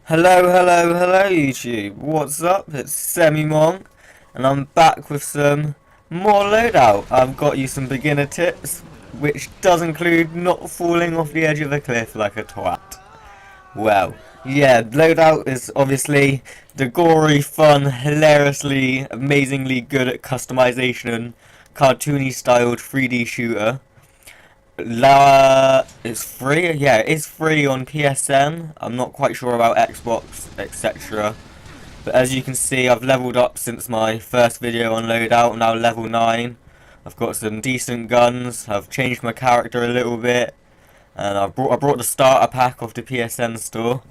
Hello YouTube. What's up? It's semi-mong and I'm back with some more loadout. I've got you some beginner tips, which does include not falling off the edge of a cliff like a twat. Well, yeah, Loadout is obviously the gory, fun, hilariously, amazingly good at customization, cartoony styled 3D shooter. It's free? Yeah, it is free on PSN. I'm not quite sure about Xbox, etc. But as you can see, I've leveled up since my first video on Loadout. I'm now level 9. I've got some decent guns. I've changed my character a little bit. And I brought the starter pack off the PSN store.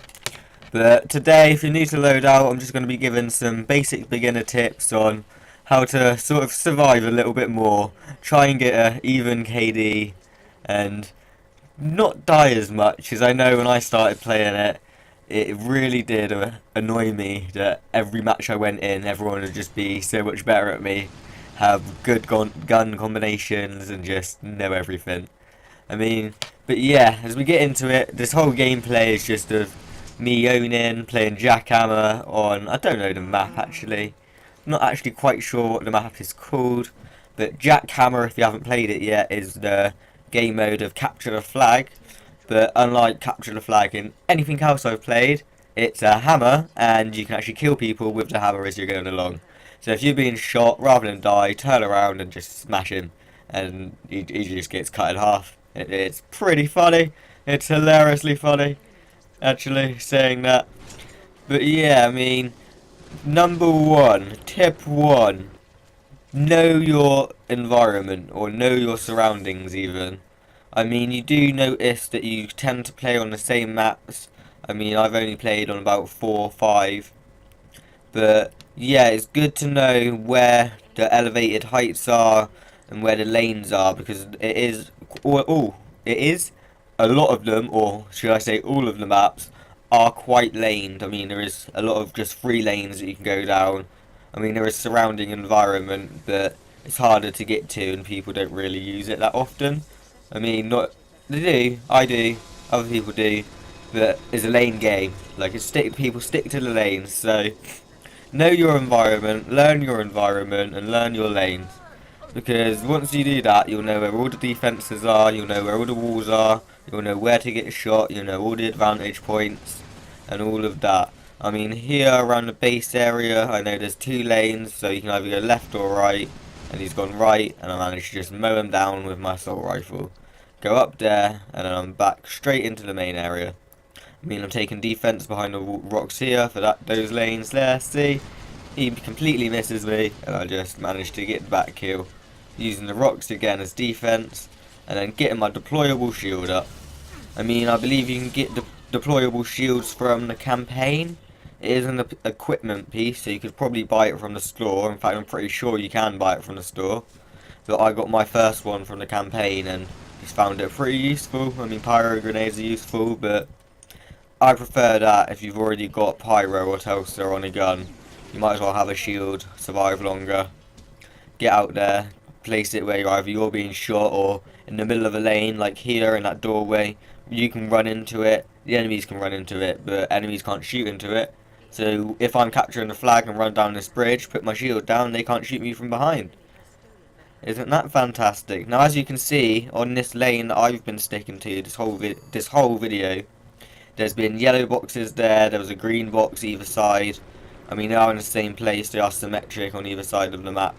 But today, if you're new to Loadout, I'm just going to be giving some basic beginner tips on how to sort of survive a little bit more. Try and get a even KD and not die as much, as I know when I started playing it, it really did annoy me that every match I went in, everyone would just be so much better at me, have good gun combinations and just know everything. I mean, but yeah, as we get into it, this whole gameplay is just of me owning, playing Jackhammer on, I don't know the map actually, I'm not actually quite sure what the map is called, but Jackhammer, if you haven't played it yet, is the game mode of capture the flag, but unlike capture the flag in anything else I've played, it's a hammer and you can actually kill people with the hammer as you're going along. So if you're being shot, rather than die, turn around and just smash him and he just gets cut in half. It's pretty funny, it's hilariously funny actually saying that. But yeah, I mean, number one, tip one, know your environment, or know your surroundings even. I mean, you do notice that you tend to play on the same maps. I mean, I've only played on about 4 or 5. But yeah, it's good to know where the elevated heights are and where the lanes are, because it is a lot of them, or should I say all of the maps, are quite laned. I mean, there is a lot of just free lanes that you can go down. I mean, there is surrounding environment, but it's harder to get to and people don't really use it that often. I mean, not they do, I do, other people do, but it's a lane game. Like, people stick to the lanes, so know your environment, and learn your lanes. Because once you do that, you'll know where all the defences are, you'll know where all the walls are, you'll know where to get shot, you'll know all the advantage points, and all of that. I mean, here around the base area, I know there's 2 lanes, so you can either go left or right, and he's gone right, and I managed to just mow him down with my assault rifle. Go up there, and then I'm back straight into the main area. I mean, I'm taking defense behind the rocks here for those lanes there, see? He completely misses me, and I just managed to get the back kill, using the rocks again as defense, and then getting my deployable shield up. I mean, I believe you can get the deployable shields from the campaign. It is an equipment piece, so you could probably buy it from the store. In fact, I'm pretty sure you can buy it from the store. But I got my first one from the campaign and just found it pretty useful. I mean, pyro grenades are useful, but I prefer that if you've already got pyro or Telsa on a gun. You might as well have a shield, survive longer. Get out there, place it where you're being shot or in the middle of a lane, like here in that doorway. You can run into it, the enemies can run into it, but enemies can't shoot into it. So if I'm capturing the flag and run down this bridge, put my shield down, they can't shoot me from behind. Isn't that fantastic? Now, as you can see, on this lane that I've been sticking to this whole video, there's been yellow boxes there was a green box either side. I mean, they are in the same place, they are symmetric on either side of the map.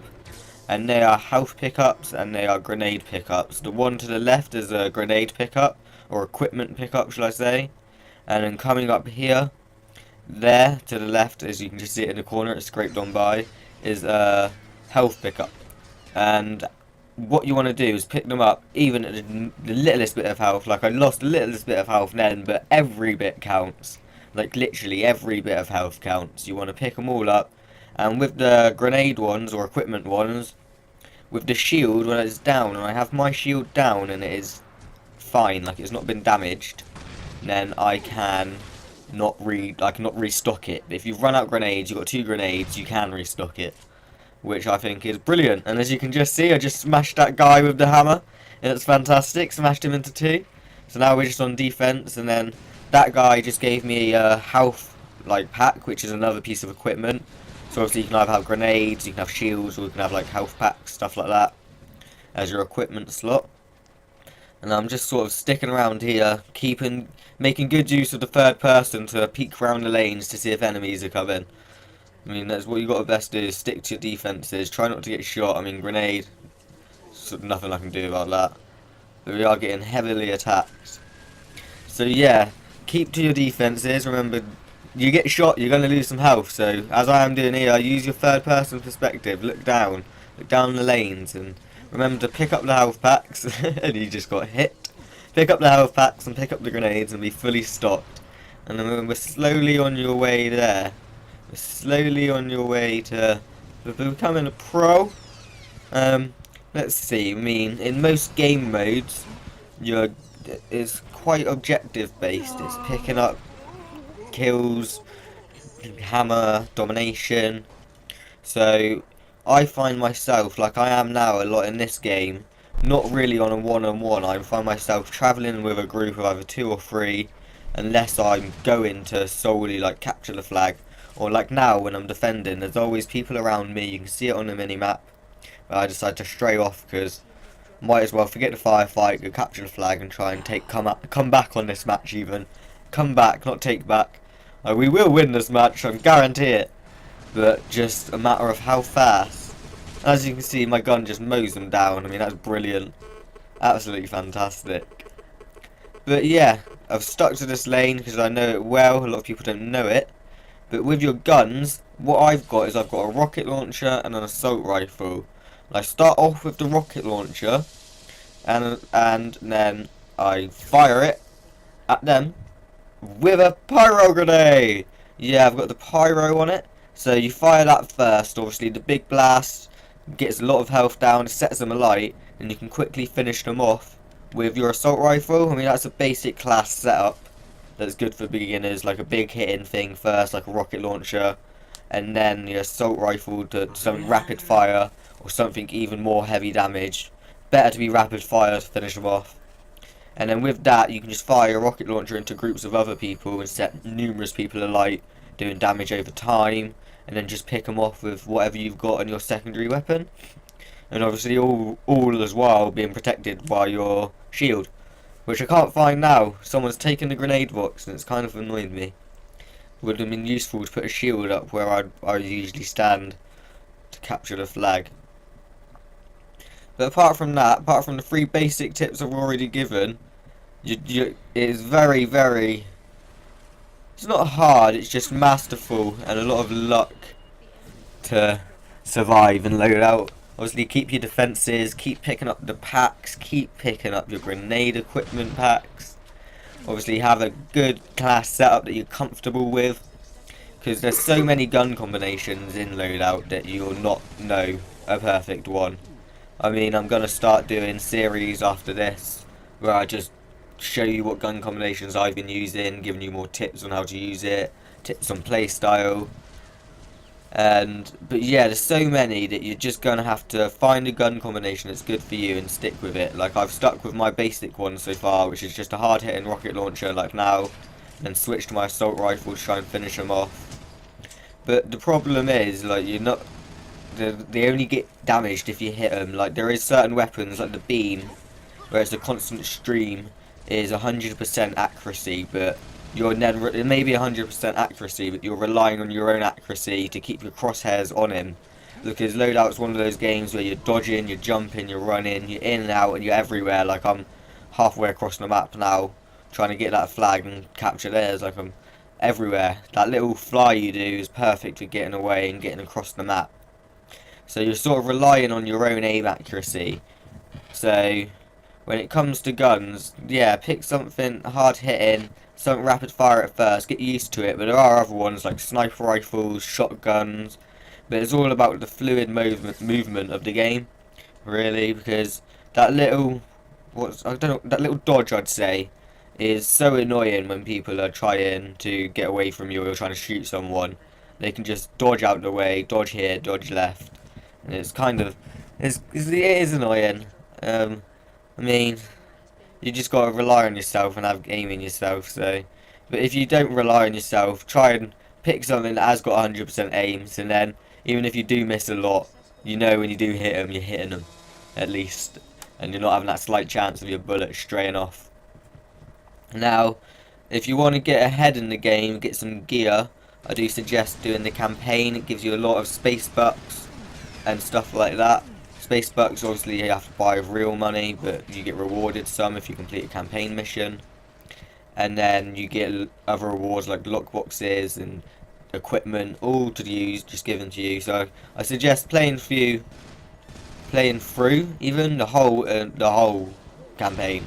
And they are health pickups and they are grenade pickups. The one to the left is a grenade pickup, or equipment pickup, shall I say. And then coming up here, there to the left, as you can just see it in the corner, it's scraped on by, is a health pickup. And what you want to do is pick them up even at the littlest bit of health. Like, I lost the littlest bit of health then, but every bit counts. Like, literally every bit of health counts. You want to pick them all up. And with the grenade ones, or equipment ones, with the shield, when it's down, and I have my shield down and it is fine, like it's not been damaged, then I can not restock it. If you've run out grenades, you've got 2 grenades, you can restock it, which I think is brilliant. And as you can just see, I just smashed that guy with the hammer, and it's fantastic, smashed him into 2. So now we're just on defense, and then that guy just gave me a health like pack, which is another piece of equipment. So obviously you can either have grenades, you can have shields, or you can have like health packs, stuff like that, as your equipment slot. And I'm just sort of sticking around here, making good use of the third person to peek around the lanes to see if enemies are coming. I mean, that's what you got to best do, is stick to your defences, try not to get shot. I mean, grenade, so nothing I can do about that. But we are getting heavily attacked. So yeah, keep to your defences. Remember, you get shot, you're going to lose some health. So as I am doing here, use your third person perspective. Look down the lanes, and remember to pick up the health packs. And you just got hit. Pick up the health packs and pick up the grenades and be fully stocked. And then we're slowly on your way there. We're slowly on your way to becoming a pro. Let's see. I mean, in most game modes, it's quite objective based. It's picking up kills, hammer, domination. So I find myself, like I am now a lot in this game, not really on a one-on-one. I find myself travelling with a group of either 2 or 3, unless I'm going to solely like capture the flag. Or like now when I'm defending, there's always people around me. You can see it on the mini-map. But I decide to stray off because might as well forget the firefight, go capture the flag and try and come back on this match even. Come back, not take back. We will win this match, I guarantee it. But just a matter of how fast. As you can see, my gun just mows them down. I mean, that's brilliant. Absolutely fantastic. But yeah, I've stuck to this lane because I know it well. A lot of people don't know it. But with your guns, what I've got is I've got a rocket launcher and an assault rifle. I start off with the rocket launcher, and then I fire it at them with a pyro grenade. Yeah, I've got the pyro on it. So you fire that first. Obviously, the big blast gets a lot of health down, sets them alight, and you can quickly finish them off with your assault rifle. I mean, that's a basic class setup that's good for beginners, like a big hitting thing first, like a rocket launcher, and then your assault rifle to some rapid fire or something even more heavy damage. Better to be rapid fire to finish them off. And then with that, you can just fire your rocket launcher into groups of other people and set numerous people alight, doing damage over time, and then just pick them off with whatever you've got in your secondary weapon. And obviously all as well being protected by your shield, which I can't find now. Someone's taken the grenade box and it's kind of annoyed me. Would have been useful to put a shield up where I usually stand to capture the flag. But apart from that, apart from the 3 basic tips I've already given, it is very, very... It's not hard, it's just masterful and a lot of luck to survive and load out. Obviously keep your defences, keep picking up the packs, keep picking up your grenade equipment packs. Obviously have a good class setup that you're comfortable with, because there's so many gun combinations in Loadout that you'll not know a perfect one. I mean, I'm going to start doing series after this where I just show you what gun combinations I've been using, giving you more tips on how to use it, tips on playstyle. But yeah, there's so many that you're just gonna have to find a gun combination that's good for you and stick with it. Like I've stuck with my basic one so far, which is just a hard hitting rocket launcher like now, and then switch to my assault rifle to try and finish them off. But the problem is, like, they only get damaged if you hit them. Like there is certain weapons like the beam, where it's a constant stream, is 100% accuracy, but you're never, it may be 100% accuracy, but you're relying on your own accuracy to keep your crosshairs on him. Because Loadout's one of those games where you're dodging, you're jumping, you're running, you're in and out, and you're everywhere. Like I'm halfway across the map now, trying to get that flag and capture theirs. Like I'm everywhere. That little fly you do is perfect for getting away and getting across the map. So you're sort of relying on your own aim accuracy. So when it comes to guns, yeah, pick something hard hitting, something rapid fire at first, get used to it. But there are other ones like sniper rifles, shotguns, but it's all about the fluid movement of the game, really, because that little, that little dodge, I'd say, is so annoying when people are trying to get away from you or trying to shoot someone. They can just dodge out the way, dodge here, dodge left, and it's kind of, it is annoying. I mean, you just gotta rely on yourself and have aim in yourself. So, but if you don't rely on yourself, try and pick something that has got 100% aims, and then even if you do miss a lot, you know when you do hit them, you're hitting them at least, and you're not having that slight chance of your bullet straying off. Now, if you want to get ahead in the game, get some gear, I do suggest doing the campaign. It gives you a lot of space bucks and stuff like that. Space bucks, obviously you have to buy with real money, but you get rewarded some if you complete a campaign mission. And then you get other rewards like lockboxes and equipment, all to use, just given to you. So I suggest playing through even the whole campaign,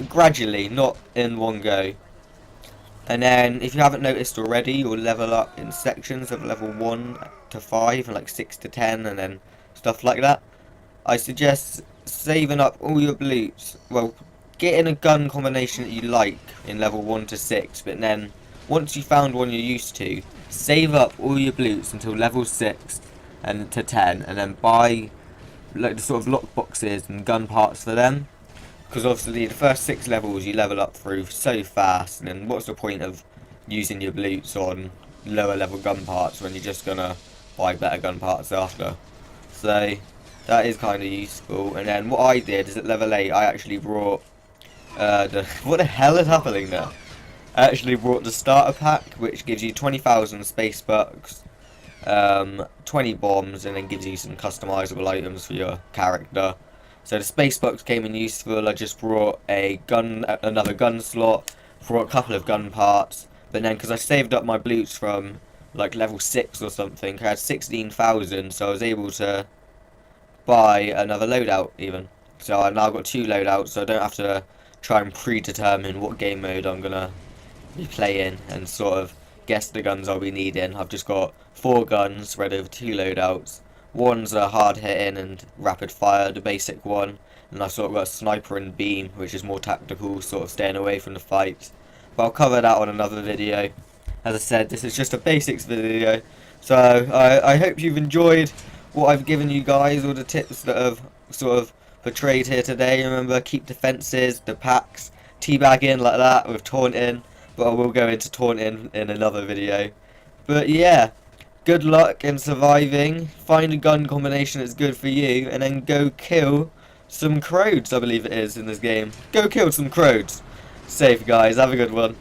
gradually, not in one go. And then, if you haven't noticed already, you'll level up in sections of level 1 to 5 and like 6 to 10 and then stuff like that. I suggest saving up all your loots. Well, getting a gun combination that you like in level 1 to 6, but then once you found one you're used to, save up all your loots until level 6 and to 10 and then buy like the sort of lock boxes and gun parts for them. Because obviously the first 6 levels you level up through so fast, and then what's the point of using your loots on lower level gun parts when you're just gonna buy better gun parts after. So that is kind of useful. And then what I did is at level 8 I actually brought what the hell is happening there? I actually brought the starter pack, which gives you 20,000 space bucks, 20 bombs, and then gives you some customizable items for your character. So the space bucks came in useful. I just brought another gun slot, brought a couple of gun parts, but then because I saved up my loots from like level 6 or something, I had 16,000, so I was able to buy another loadout even. So I've now got 2 loadouts, so I don't have to try and predetermine what game mode I'm gonna be playing and sort of guess the guns I'll be needing. I've just got 4 guns spread over 2 loadouts. One's a hard hitting and rapid fire, the basic one, and I've sort of got a sniper and beam, which is more tactical, sort of staying away from the fight. But I'll cover that on another video. As I said, this is just a basics video, so I hope you've enjoyed what I've given you guys, all the tips that I've sort of portrayed here today. Remember, keep defenses, the packs, teabagging like that with taunting, but I will go into taunting in another video. But yeah, good luck in surviving, find a gun combination that's good for you, and then go kill some crows, I believe it is in this game. Go kill some crows. Safe guys, have a good one.